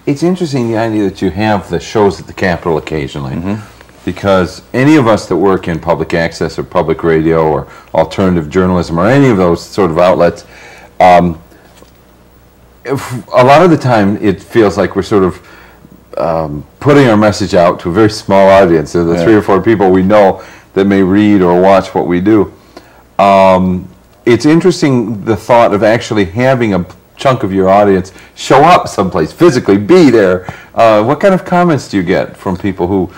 It's interesting, the idea that you have the shows at the Capitol occasionally, because any of us that work in public access or public radio or alternative journalism or any of those sort of outlets, a lot of the time it feels like we're sort of putting our message out to a very small audience. So the 3 or 4 people we know that may read or watch what we do. It's interesting, the thought of actually having a chunk of your audience show up someplace, physically be there. What kind of comments do you get from people who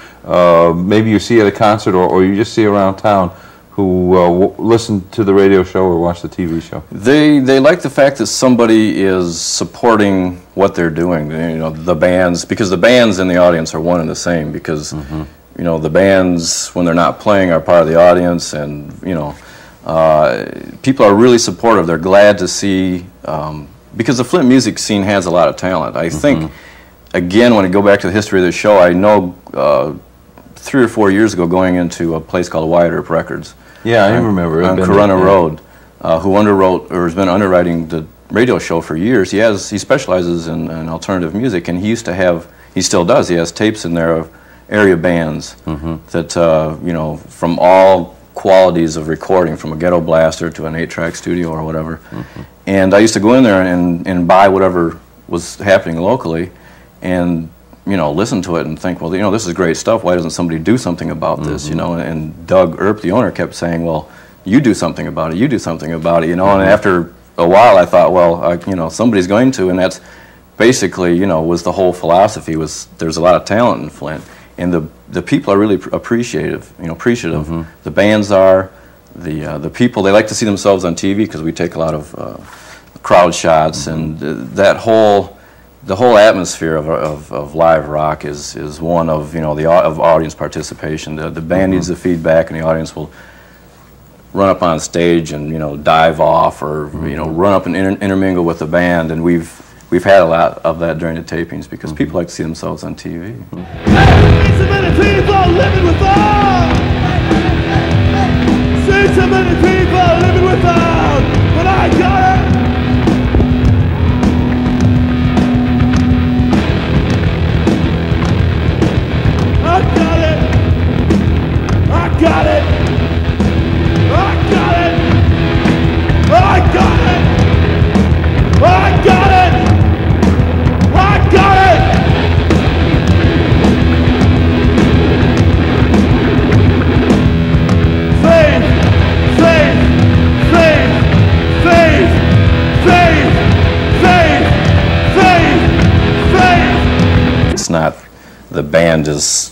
maybe you see at a concert or you just see around town, who listen to the radio show or watch the TV show? They like the fact that somebody is supporting what they're doing. You know, the bands, because the bands and the audience are one and the same. Because you know, the bands, when they're not playing, are part of the audience, and you know, people are really supportive. They're glad to see, because the Flint music scene has a lot of talent. I think, again, when I go back to the history of the show, I know 3 or 4 years ago, going into a place called Wyatt Earp Records. Yeah, I remember. On Corunna Road, who underwrote, or has been underwriting the radio show for years. He specializes in alternative music, and he used to have, he still does, he has tapes in there of area bands that, you know, from all qualities of recording, from a ghetto blaster to an 8-track studio or whatever. And I used to go in there and buy whatever was happening locally, and you know, listen to it and think, well, you know, this is great stuff. Why doesn't somebody do something about this? You know, and Doug Earp, the owner, kept saying, well, you do something about it. You do something about it. You know, and after a while, I thought, well, you know, somebody's going to, and that's basically, you know, was the whole philosophy. Was there's a lot of talent in Flint, and the people are really appreciative. You know, appreciative. The bands are, the people, they like to see themselves on TV because we take a lot of crowd shots, and that whole. The whole atmosphere of live rock is one of, you know, of audience participation. The band needs the feedback, and the audience will run up on stage and, you know, dive off, or you know, run up and intermingle with the band. And we've had a lot of that during the tapings because people like to see themselves on TV. See so many people living without. See so many people living without. But I got it. I got it! I got it! I got it! I got it! I got it! I got it! Faith! Faith! Faith! Faith! Faith! Faith! Faith! Faith! It's not, the band is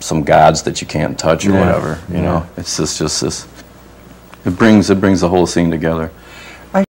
some gods that you can't touch or whatever, you know. It's just this, it brings the whole scene together.